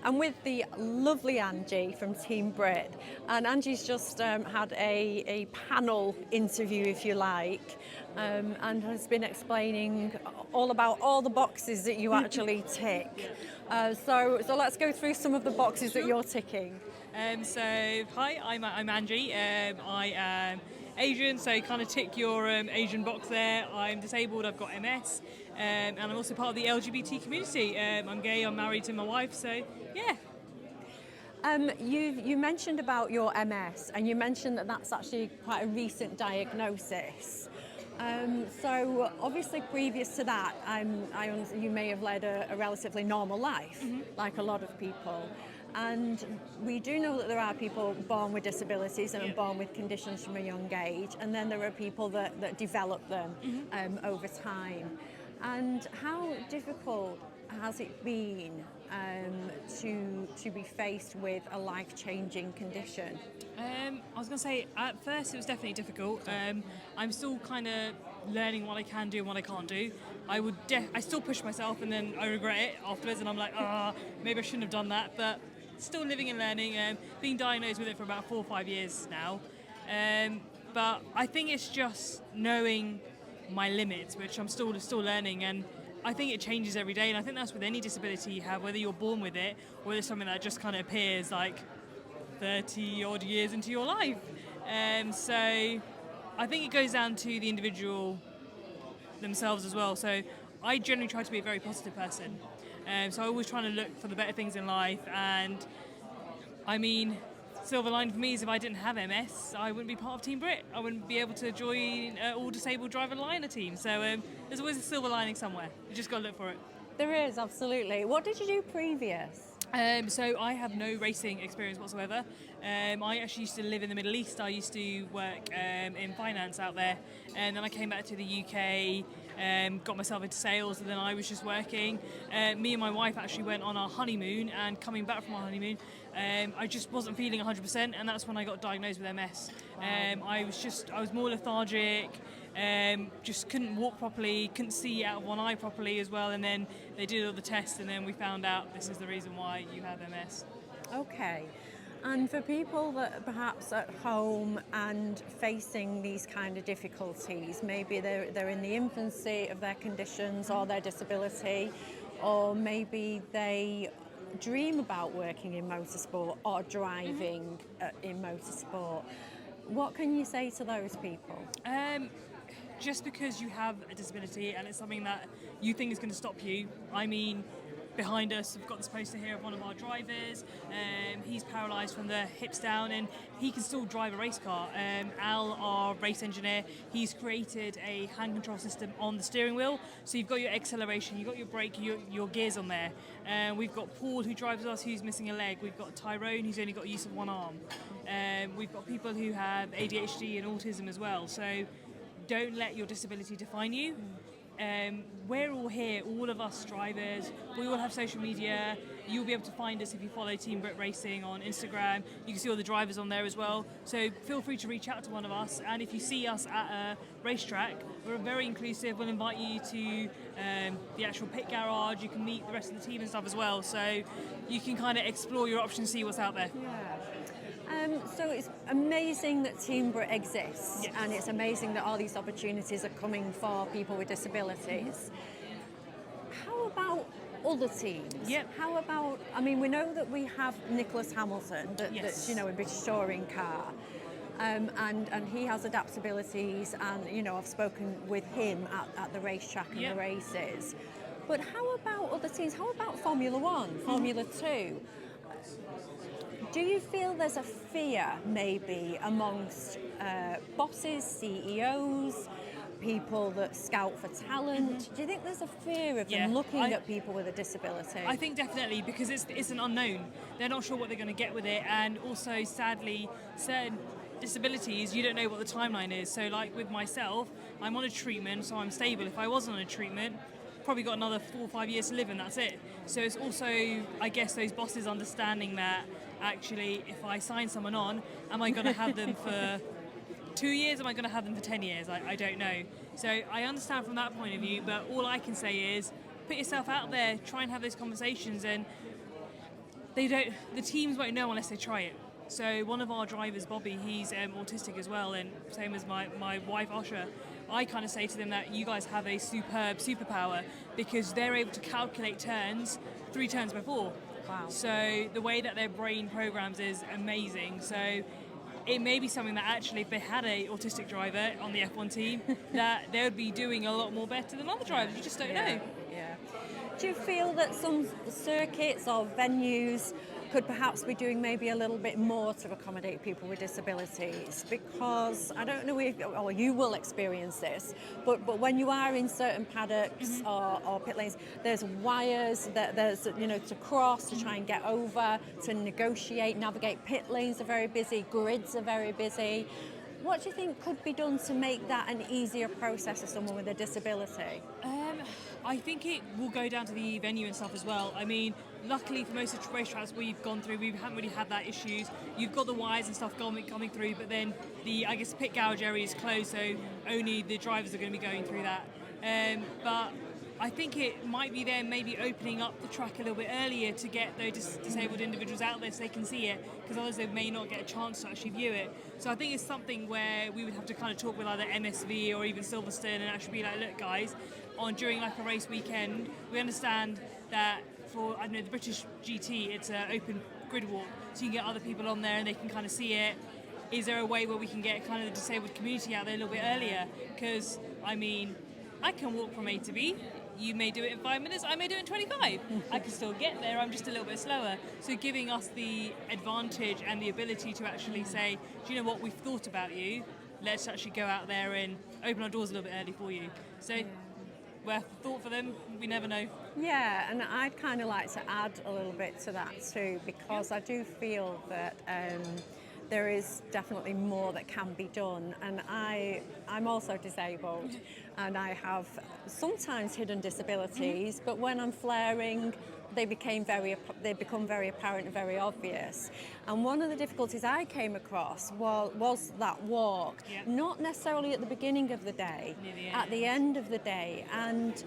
I'm with the lovely Anji from Team Brit, and Anji's just had a panel interview, if you like, and has been explaining all about all the boxes that you actually tick. So let's go through some of the boxes that you're ticking. Hi, I'm Anji. I am Asian, so kind of tick your Asian box there. I'm disabled, I've got MS, and I'm also part of the LGBT community. I'm gay, I'm married to my wife, so yeah. You mentioned about your MS, and you mentioned that that's actually quite a recent diagnosis. So obviously, previous to that, you may have led a relatively normal life, like a lot of people. And we do know that there are people born with disabilities and are born with conditions from a young age, and then there are people that develop them over time. And how difficult has it been to be faced with a life-changing condition? I was going to say, at first it was definitely difficult. I'm still kind of learning what I can do and what I can't do. I still push myself and then I regret it afterwards, and I'm like, maybe I shouldn't have done that. But still living and learning. Being diagnosed with it for about 4 or 5 years now. But I think it's just knowing my limits, which I'm still learning, and I think it changes every day. And I think that's with any disability you have, whether you're born with it or whether it's something that just kind of appears like 30 odd years into your life. So I think it goes down to the individual themselves as well. So I generally try to be a very positive person. So I always try to look for the better things in life. And I mean, silver line for me is if I didn't have MS, I wouldn't be part of Team Brit. I wouldn't be able to join all disabled driver liner team. So there's always a silver lining somewhere. You just got to look for it. There is, absolutely. What did you do previous? So I have no racing experience whatsoever. I actually used to live in the Middle East. I used to work in finance out there, and then I came back to the UK, got myself into sales, and then I was just working. Me and my wife actually went on our honeymoon, and coming back from our honeymoon, I just wasn't feeling 100%, and that's when I got diagnosed with MS. I was more lethargic. Just couldn't walk properly, couldn't see out of one eye properly as well, and then they did all the tests, and then we found out this is the reason why you have MS. Okay. And for people that are perhaps at home and facing these kind of difficulties, maybe they're in the infancy of their conditions or their disability, or maybe they dream about working in motorsport or driving in motorsport. What can you say to those people? Just because you have a disability and it's something that you think is going to stop you, I mean, behind us we've got this poster here of one of our drivers. He's paralysed from the hips down, and he can still drive a race car. Al, our race engineer, he's created a hand control system on the steering wheel, so you've got your acceleration, you've got your brake, your gears on there. We've got Paul, who drives us, who's missing a leg. We've got Tyrone, who's only got use of one arm. We've got people who have ADHD and autism as well. So don't let your disability define you. We're all here, all of us drivers. We all have social media. You'll be able to find us if you follow Team Brit Racing on Instagram. You can see all the drivers on there as well. So feel free to reach out to one of us. And if you see us at a racetrack, we're very inclusive. We'll invite you to the actual pit garage. You can meet the rest of the team and stuff as well. So you can kind of explore your options, see what's out there. Yeah. So it's amazing that Team Brit exists, Yes. and it's amazing that all these opportunities are coming for people with disabilities. How about other teams? Yep. How about, I mean, we know that we have Nicholas Hamilton, Yes. that's, a British touring car, and he has adaptabilities, and, I've spoken with him at the racetrack and the races. But how about other teams? How about Formula One, Formula Two? Do you feel there's a fear maybe amongst bosses, CEOs, people that scout for talent? Do you think there's a fear of them looking at people with a disability? I think definitely, because it's an unknown. They're not sure what they're going to get with it, and also sadly certain disabilities you don't know what the timeline is. So like with myself, I'm on a treatment, so I'm stable. If I wasn't on a treatment, probably got another 4 or 5 years to live, and that's it. So it's also, I guess, those bosses understanding that actually if I sign someone on, am I going to have them for 2 years? Am I going to have them for 10 years? I don't know. So I understand from that point of view, but all I can say is put yourself out there, try and have those conversations, and they don't. The teams won't know unless they try it. So one of our drivers, Bobby, he's autistic as well, and same as my wife, Asha. I kind of say to them that you guys have a superb superpower because they're able to calculate turns 3 turns before. Wow. So the way that their brain programs is amazing. So it may be something that actually, if they had a autistic driver on the F1 team, that they would be doing a lot more better than other drivers. You just don't know. Yeah. Do you feel that some circuits or venues could perhaps be doing maybe a little bit more to accommodate people with disabilities? Because I don't know if, or you will experience this, but when you are in certain paddocks or pit lanes, there's wires that there's, you know, to cross, to try and get over, to negotiate, navigate. Pit lanes are very busy, grids are very busy. What do you think could be done to make that an easier process for someone with a disability? I think it will go down to the venue and stuff as well. I mean, luckily for most of the racetracks we've gone through, we haven't really had that issues. You've got the wires and stuff coming through, but then the, I guess, pit gouge area is closed, so only the drivers are going to be going through that. But I think it might be them maybe opening up the track a little bit earlier to get those disabled individuals out there so they can see it, because otherwise they may not get a chance to actually view it. So I think it's something where we would have to kind of talk with either MSV or even Silverstone and actually be like, look guys, during like a race weekend, we understand that for, I don't know, the British GT, it's an open grid walk, so you can get other people on there and they can kind of see it. Is there a way where we can get kind of the disabled community out there a little bit earlier? Because, I mean, I can walk from A to B. You may do it in 5 minutes, I may do it in 25. I can still get there, I'm just a little bit slower. So giving us the advantage and the ability to actually say, do you know what, we've thought about you, let's actually go out there and open our doors a little bit early for you. So, worth thought for them, we never know. Yeah, and I'd kind of like to add a little bit to that too, because I do feel that there is definitely more that can be done, and I'm also disabled and I have sometimes hidden disabilities, but when I'm flaring they become very apparent and very obvious. And one of the difficulties I came across was that walk, not necessarily at the beginning of the day, at the end of the day, and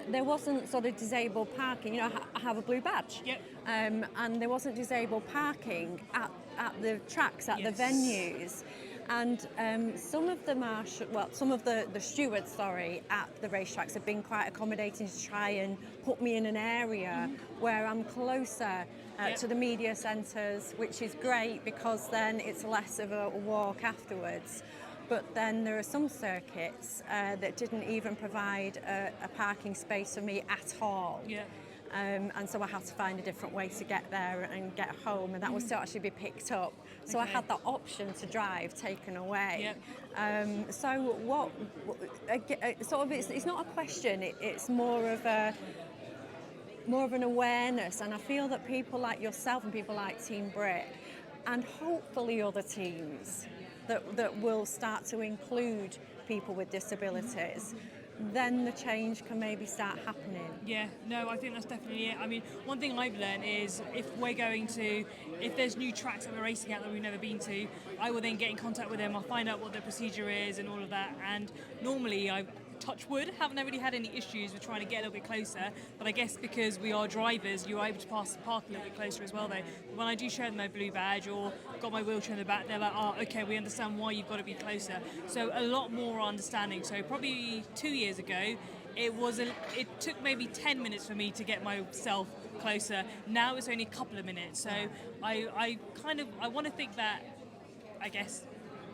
there wasn't sort of disabled parking. You know, I have a blue badge, and there wasn't disabled parking at the tracks, at the venues. And some of the stewards, at the racetracks have been quite accommodating to try and put me in an area where I'm closer to the media centres, which is great because then it's less of a walk afterwards. But then there are some circuits that didn't even provide a parking space for me at all. And so I had to find a different way to get there and get home, and that was to actually be picked up. So I had that option to drive taken away. So it's not a question. It's more of an awareness, and I feel that people like yourself and people like Team Brit, and hopefully other teams that will start to include people with disabilities, then the change can maybe start happening. Yeah, no, I think that's definitely it. I mean, one thing I've learned is if there's new tracks that we're racing at that we've never been to, I will then get in contact with them, I'll find out what their procedure is and all of that, and normally touch wood, haven't really had any issues with trying to get a little bit closer, but I guess because we are drivers, you're able to park a little bit closer as well though. When I do show them my blue badge or got my wheelchair in the back, they're like, oh, okay, we understand why you've got to be closer. So a lot more understanding. So probably 2 years ago, it took maybe 10 minutes for me to get myself closer. Now it's only a couple of minutes. So I want to think that, I guess,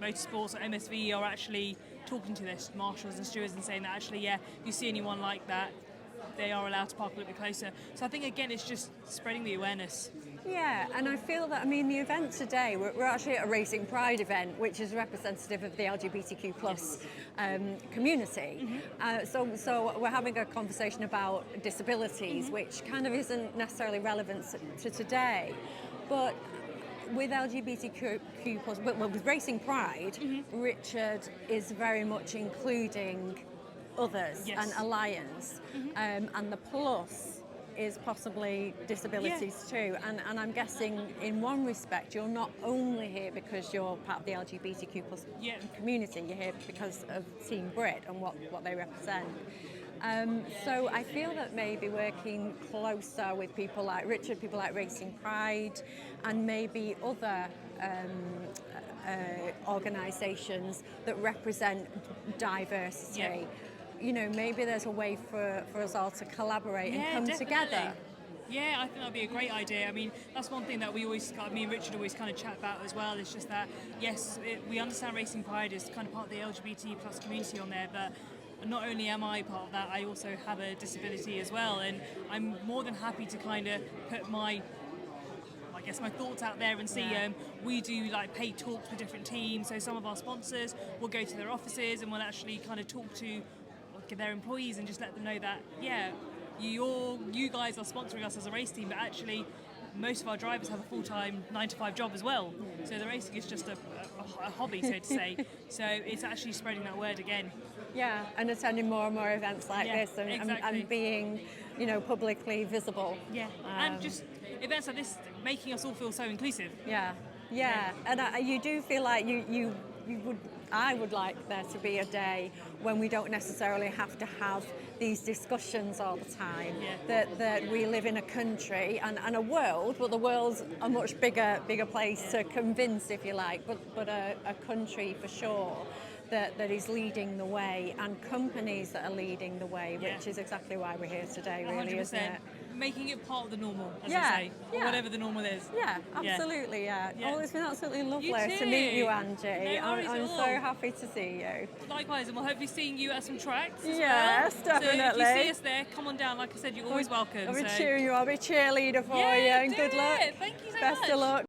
motorsports or MSV are actually talking to their marshals and stewards and saying that actually, if you see anyone like that, they are allowed to park a little bit closer. So I think again, it's just spreading the awareness. Yeah, and I feel that, the event today, we're actually at a Racing Pride event, which is representative of the LGBTQ plus community. So we're having a conversation about disabilities, which kind of isn't necessarily relevant to today. But with LGBTQ+, with Racing Pride, Richard is very much including others and alliance, and the plus is possibly disabilities too. And I'm guessing in one respect you're not only here because you're part of the LGBTQ+ community, you're here because of Team Brit and what they represent. So I feel that maybe working closer with people like Richard, people like Racing Pride, and maybe other organisations that represent diversity. Yeah. You know, maybe there's a way for us all to collaborate and come definitely. together. Yeah, I think that'd be a great idea. I mean, that's one thing that me and Richard always kind of chat about as well. It's just that, yes, we understand Racing Pride is kind of part of the LGBT plus community on there, but not only am I part of that, I also have a disability as well, and I'm more than happy to kind of put my thoughts out there and see. We do like paid talks with different teams, so some of our sponsors will go to their offices and we'll actually kind of talk to their employees and just let them know that, yeah, you guys are sponsoring us as a race team, but actually most of our drivers have a full-time 9-to-5 job as well. So the racing is just a hobby, so to say. So it's actually spreading that word again. Yeah, and attending more and more events like this and, exactly. and being, you know, publicly visible. Yeah, and just events like this making us all feel so inclusive. Yeah. And you do feel like you would. I would like there to be a day when we don't necessarily have to have these discussions all the time. Yeah. That we live in a country and a world, but the world's a much bigger place to convince, if you like, but a country for sure that is leading the way, and companies that are leading the way, which is exactly why we're here today, really, 100%. isn't it? Making it part of the normal, as I say, or whatever the normal is. Yeah, absolutely, yeah. Yeah. Oh, it's been absolutely lovely You to meet you, too. Angie. No worries I'm at so all. happy to see you. Likewise, and we'll hopefully seeing you at some tracks as Yes, well. definitely. So if you see us there, come on down. Like I said, you're always welcome. I'll be so. cheering you. I'll be cheerleader for you, Yeah, and do good luck. it. Thank you so much. Best of luck.